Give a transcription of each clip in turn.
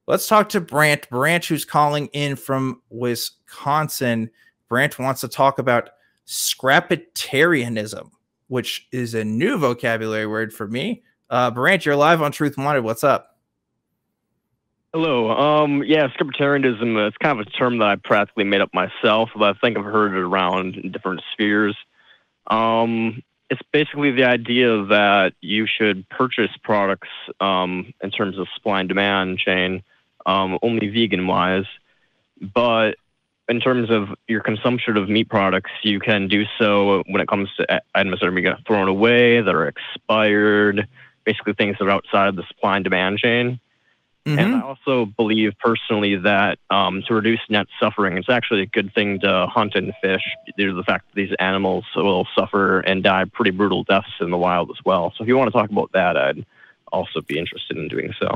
Let's talk to Brant. Brant, who's calling in from Wisconsin. Brant wants to talk about scrapitarianism, which is a new vocabulary word for me. Brant, you're live on Truth Wanted. What's up? Hello. Yeah, scrapitarianism, it's kind of a term that I practically made up myself, but I think I've heard it around in different spheres. It's basically the idea that you should purchase products in terms of supply and demand chain, only vegan-wise, but in terms of your consumption of meat products, you can do so when it comes to items that are being thrown away, that are expired, basically things that are outside of the supply and demand chain. Mm-hmm. And I also believe personally that to reduce net suffering, it's actually a good thing to hunt and fish due to the fact that these animals will suffer and die pretty brutal deaths in the wild as well. So if you want to talk about that, I'd also be interested in doing so.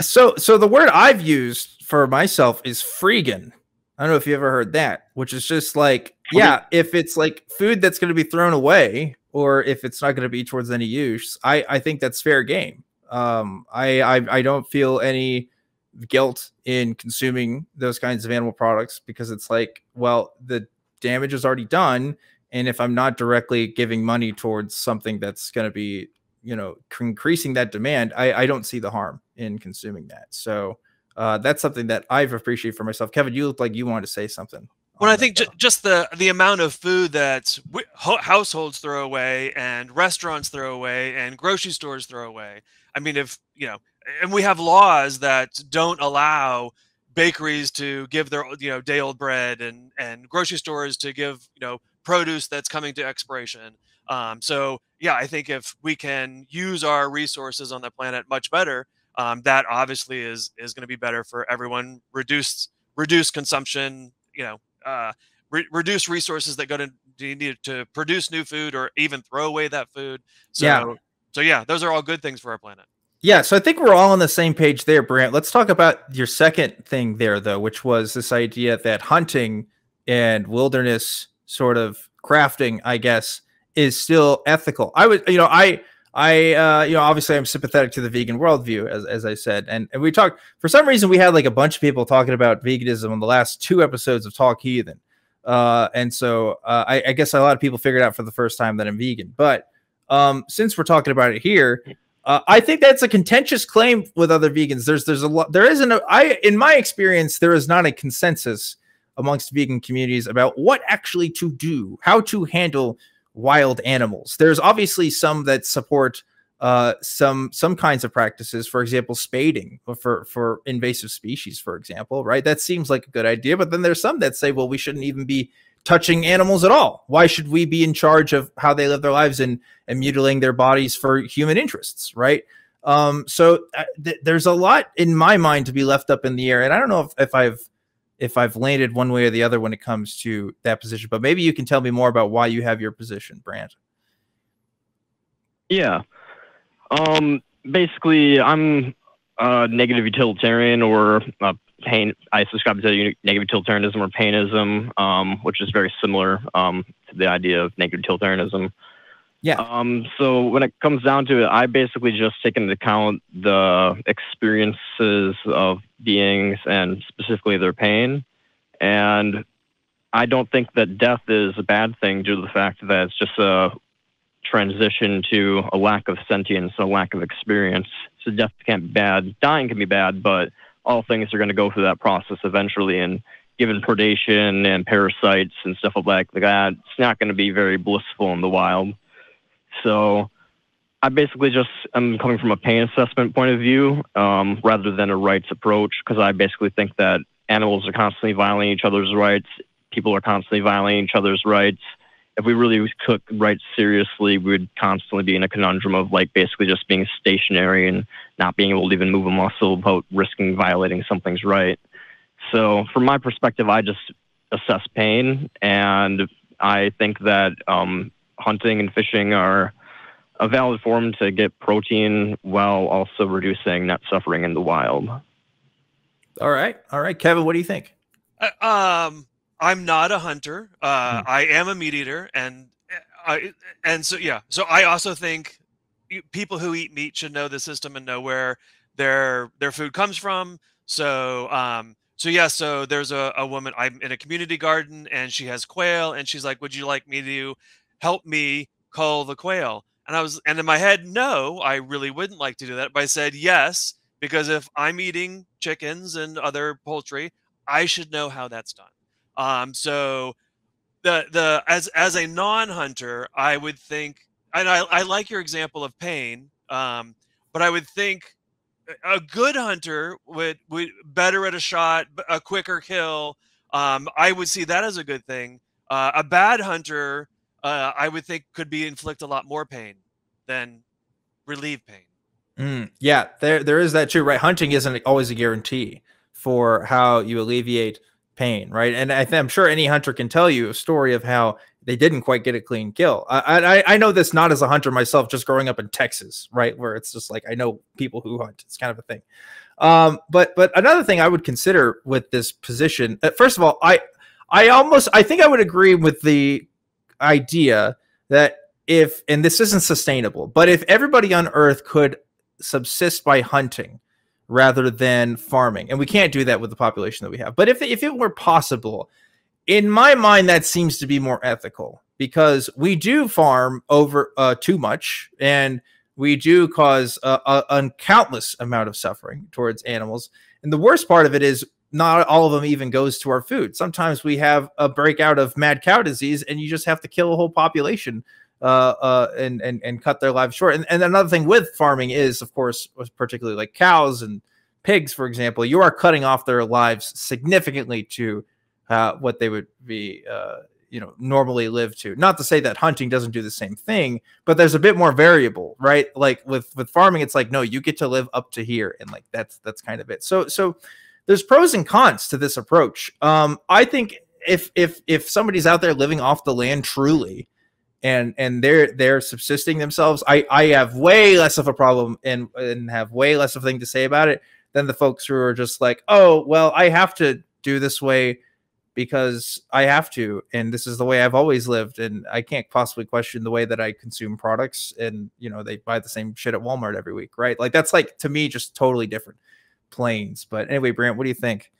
So the word I've used for myself is freegan. I don't know if you ever heard that, which is just like, yeah, if it's like food that's going to be thrown away, or if it's not going to be towards any use, I think that's fair game. I don't feel any guilt in consuming those kinds of animal products because it's like, well, the damage is already done. And if I'm not directly giving money towards something that's going to be, you know, increasing that demand, I don't see the harm in consuming that. So that's something that I've appreciated for myself. Kevin, you look like you wanted to say something. Well, I think just the amount of food that households throw away and restaurants throw away and grocery stores throw away. I mean, if, you know, and we have laws that don't allow bakeries to give their, you know, day-old bread and grocery stores to give, you know, produce that's coming to expiration. So, yeah, I think if we can use our resources on the planet much better, that obviously is going to be better for everyone. Reduce consumption, you know, reduce resources that go to need to produce new food or even throw away that food. So yeah, those are all good things for our planet. Yeah, so I think we're all on the same page there, Brant. Let's talk about your second thing there, though, which was this idea that hunting and wilderness sort of crafting, I guess, is still ethical. I would, you know, you know, obviously I'm sympathetic to the vegan worldview, as I said. And we talked, for some reason, we had like a bunch of people talking about veganism on the last 2 episodes of Talk Heathen. And so I guess a lot of people figured out for the first time that I'm vegan. But since we're talking about it here, I think that's a contentious claim with other vegans. There's a lot, in my experience, there is not a consensus amongst vegan communities about what actually to do, how to handle wild animals. There's obviously some that support some kinds of practices, for example, spading for invasive species, for example, right? That seems like a good idea, but then there's some that say, well, we shouldn't even be touching animals at all. Why should we be in charge of how they live their lives and mutilating their bodies for human interests, right? So there's a lot in my mind to be left up in the air, and I don't know if I've landed one way or the other when it comes to that position, but maybe you can tell me more about why you have your position, Brant. Yeah. Basically, I'm a negative utilitarian, or I subscribe to negative utilitarianism or painism, which is very similar to the idea of negative utilitarianism. Yeah. So when it comes down to it, I basically just take into account the experiences of beings and specifically their pain. And I don't think that death is a bad thing due to the fact that it's just a transition to a lack of sentience, a lack of experience. So death can't be bad. Dying can be bad, but all things are going to go through that process eventually. And given predation and parasites and stuff like that, it's not going to be very blissful in the wild. So I basically just am coming from a pain assessment point of view rather than a rights approach, because I basically think that animals are constantly violating each other's rights. People are constantly violating each other's rights. If we really took rights seriously, we would constantly be in a conundrum of like basically just being stationary and not being able to even move a muscle without risking violating something's right. So from my perspective, I just assess pain, and I think that hunting and fishing are a valid form to get protein while also reducing net suffering in the wild. All right. Kevin, what do you think? I'm not a hunter. I am a meat eater, and so yeah. So I also think people who eat meat should know the system and know where their food comes from. So there's a woman. I'm in a community garden, and she has quail, and she's like, "Would you like me to help me cull the quail?" And in my head, no, I really wouldn't like to do that. But I said yes, because if I'm eating chickens and other poultry, I should know how that's done. So as a non-hunter, I would think, and I like your example of pain, but I would think a good hunter would better at a shot, a quicker kill. I would see that as a good thing. A bad hunter, I would think, could be inflict a lot more pain than relieve pain. Yeah, there is that too, right? Hunting isn't always a guarantee for how you alleviate pain, right? And I'm sure any hunter can tell you a story of how they didn't quite get a clean kill. I know this not as a hunter myself, just growing up in Texas, right, where it's just like I know people who hunt. It's kind of a thing. But another thing I would consider with this position, first of all, I think I would agree with the idea that if, and this isn't sustainable, but if everybody on Earth could subsist by hunting rather than farming, and we can't do that with the population that we have, but if it were possible, in my mind, that seems to be more ethical, because we do farm over too much, and we do cause a countless amount of suffering towards animals. And the worst part of it is not all of them even goes to our food. Sometimes we have a breakout of mad cow disease, and you just have to kill a whole population and cut their lives short. And another thing with farming is, of course, particularly like cows and pigs, for example, you are cutting off their lives significantly to what they would be, normally live to. Not to say that hunting doesn't do the same thing, but there's a bit more variable, right? Like with farming, it's like, no, you get to live up to here, and like that's kind of it. So there's pros and cons to this approach. I think if somebody's out there living off the land truly, and they're subsisting themselves, I have way less of a problem and have way less of a thing to say about it than the folks who are just like, oh, well, I have to do this way because I have to, and this is the way I've always lived, and I can't possibly question the way that I consume products, and they buy the same shit at Walmart every week, right? Like that's, like, to me, just totally different planes. But anyway, Brant, what do you think?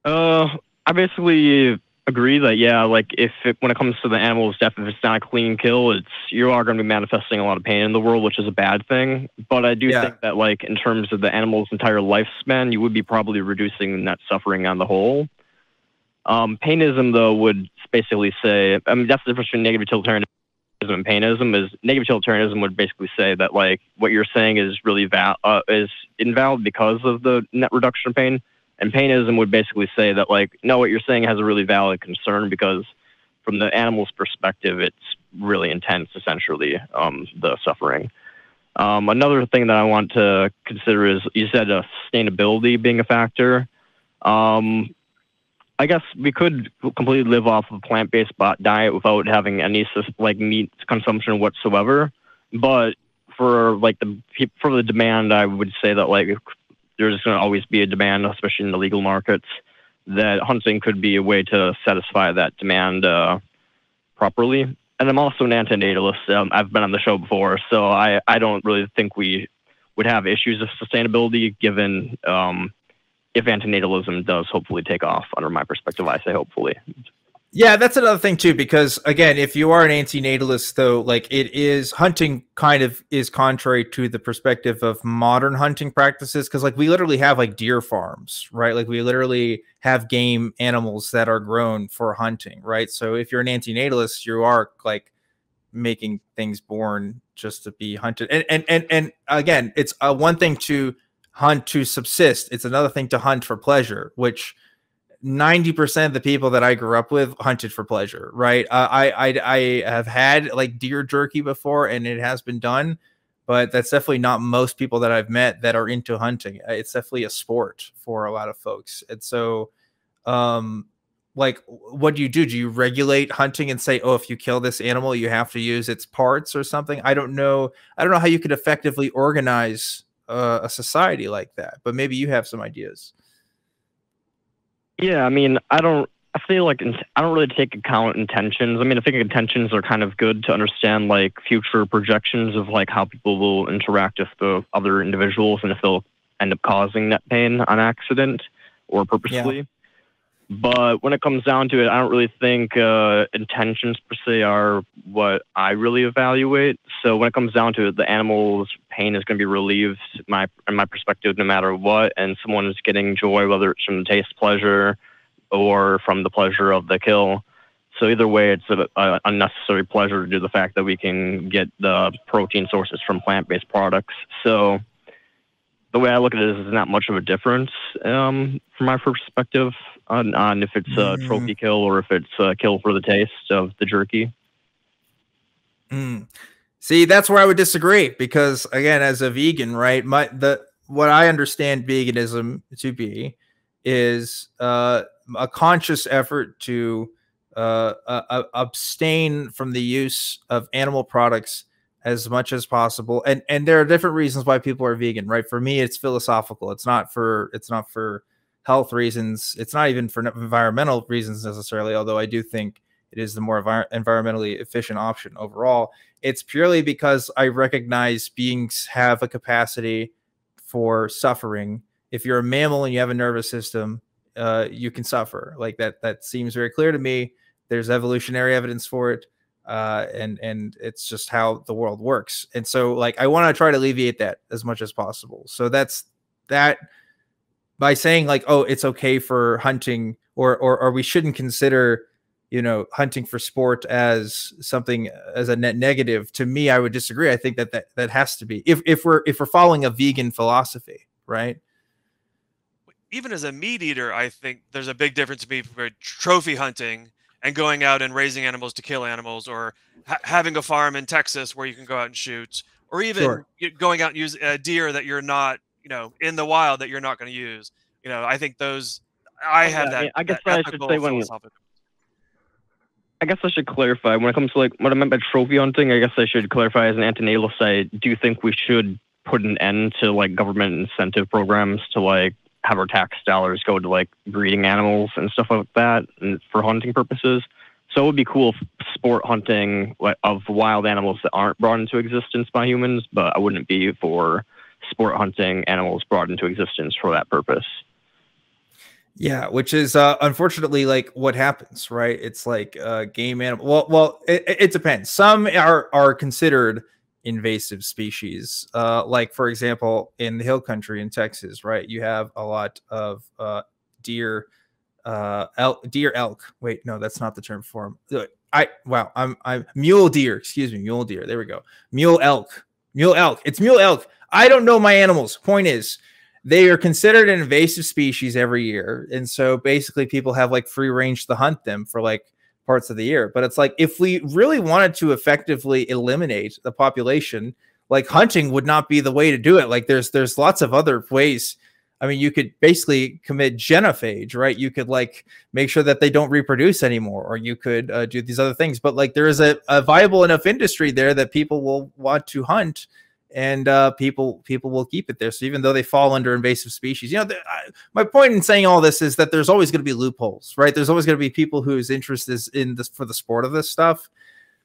I basically agree that, yeah, like when it comes to the animal's death, if it's not a clean kill, you are going to be manifesting a lot of pain in the world, which is a bad thing. But I do think that, like, in terms of the animal's entire lifespan, you would be probably reducing net suffering on the whole. Painism, though, would basically say, I mean, that's the difference between negative utilitarianism and painism. Is negative utilitarianism would basically say that, like, what you're saying is really is invalid because of the net reduction of pain. And painism would basically say that, like, no, what you're saying has a really valid concern because from the animal's perspective, it's really intense, essentially, the suffering. Another thing that I want to consider is, you said sustainability being a factor. I guess we could completely live off of a plant-based diet without having any, like, meat consumption whatsoever. But for the demand, I would say that, like, there's going to always be a demand, especially in the legal markets, that hunting could be a way to satisfy that demand properly. And I'm also an antinatalist. I've been on the show before, so I don't really think we would have issues of sustainability given if antinatalism does hopefully take off. Under my perspective, I say hopefully. Yeah, that's another thing too, because again, if you are an antinatalist, though, like, hunting kind of is contrary to the perspective of modern hunting practices, because, like, we literally have, like, deer farms, right? Like, we literally have game animals that are grown for hunting, right? So if you're an antinatalist, you are, like, making things born just to be hunted. And again, it's one thing to hunt to subsist. It's another thing to hunt for pleasure, which 90% of the people that I grew up with hunted for pleasure, right? I have had, like, deer jerky before, and it has been done, but that's definitely not most people that I've met that are into hunting. It's definitely a sport for a lot of folks. And so, like, what do? Do you regulate hunting and say, oh, if you kill this animal, you have to use its parts or something? I don't know how you could effectively organize a society like that, but maybe you have some ideas. Yeah, I mean, I feel like I don't really take account intentions. I mean, I think intentions are kind of good to understand, like, future projections of, like, how people will interact with the other individuals and if they'll end up causing that pain on accident or purposely. Yeah. But when it comes down to it, I don't really think intentions per se are what I really evaluate. So when it comes down to it, the animal's pain is going to be relieved, in my perspective, no matter what. And someone is getting joy, whether it's from the taste pleasure or from the pleasure of the kill. So either way, it's an unnecessary pleasure due to the fact that we can get the protein sources from plant-based products. So the way I look at it is there's not much of a difference from my perspective on if it's a trophy kill or if it's a kill for the taste of the jerky. See, that's where I would disagree, because again, as a vegan, right, what I understand veganism to be is a conscious effort to abstain from the use of animal products as much as possible. And there are different reasons why people are vegan, right? For me, it's philosophical. It's not for health reasons. It's not even for environmental reasons necessarily, although I do think it is the more environmentally efficient option overall. It's purely because I recognize beings have a capacity for suffering. If you're a mammal and you have a nervous system, you can suffer. Like that seems very clear to me. There's evolutionary evidence for it. And it's just how the world works. And so like, I want to try to alleviate that as much as possible. So that's that. By saying like, oh, it's okay for hunting, or we shouldn't consider, hunting for sport as something, as a net negative, to me, I would disagree. I think that has to be, if we're following a vegan philosophy, right? Even as a meat eater, I think there's a big difference between trophy hunting and going out and raising animals to kill animals, or having a farm in Texas where you can go out and shoot, or even going out and use a deer that you're not, in the wild, that you're not going to use. I think those, I have that. I guess I should say I guess I should clarify when it comes to like what I meant by trophy hunting. I guess I should clarify as an antinatalist. I do think we should put an end to like government incentive programs to like have our tax dollars go to like breeding animals and stuff like that, and for hunting purposes. So it would be cool if sport hunting of wild animals that aren't brought into existence by humans, but I wouldn't be for sport hunting animals brought into existence for that purpose. Yeah, which is unfortunately like what happens, right? It's like game animal. Well, it depends. Some are considered invasive species. Like for example, in the hill country in Texas, right? You have a lot of deer, elk. Wait, no, that's not the term for them. I'm mule deer. Excuse me, mule deer. There we go. Mule elk. It's mule elk. I don't know my animals. Point is, they are considered an invasive species every year. And so basically people have like free range to hunt them for like parts of the year. But it's like, if we really wanted to effectively eliminate the population, like hunting would not be the way to do it. Like there's lots of other ways. I mean, you could basically commit genophage, right? You could like make sure that they don't reproduce anymore, or you could do these other things. But like there is a viable enough industry there that people will want to hunt, and people will keep it there. So even though they fall under invasive species, my point in saying all this is that there's always going to be loopholes, right? There's always going to be people whose interest is in this for the sport of this stuff.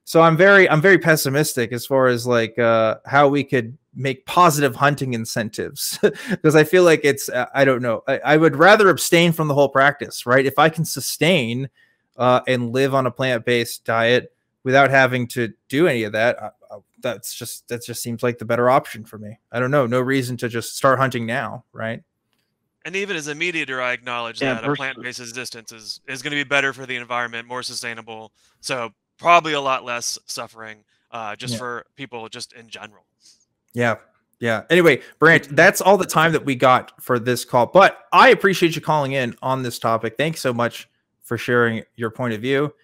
So I'm very pessimistic as far as like how we could make positive hunting incentives, because I feel like it's I don't know. I would rather abstain from the whole practice, right? If I can sustain and live on a plant-based diet without having to do any of that, that just seems like the better option for me. I don't know. No reason to just start hunting now, right? And even as a meat eater, I acknowledge that a plant-based existence is going to be better for the environment, more sustainable. So probably a lot less suffering for people just in general. Yeah. Anyway, Brant, that's all the time that we got for this call. But I appreciate you calling in on this topic. Thanks so much for sharing your point of view.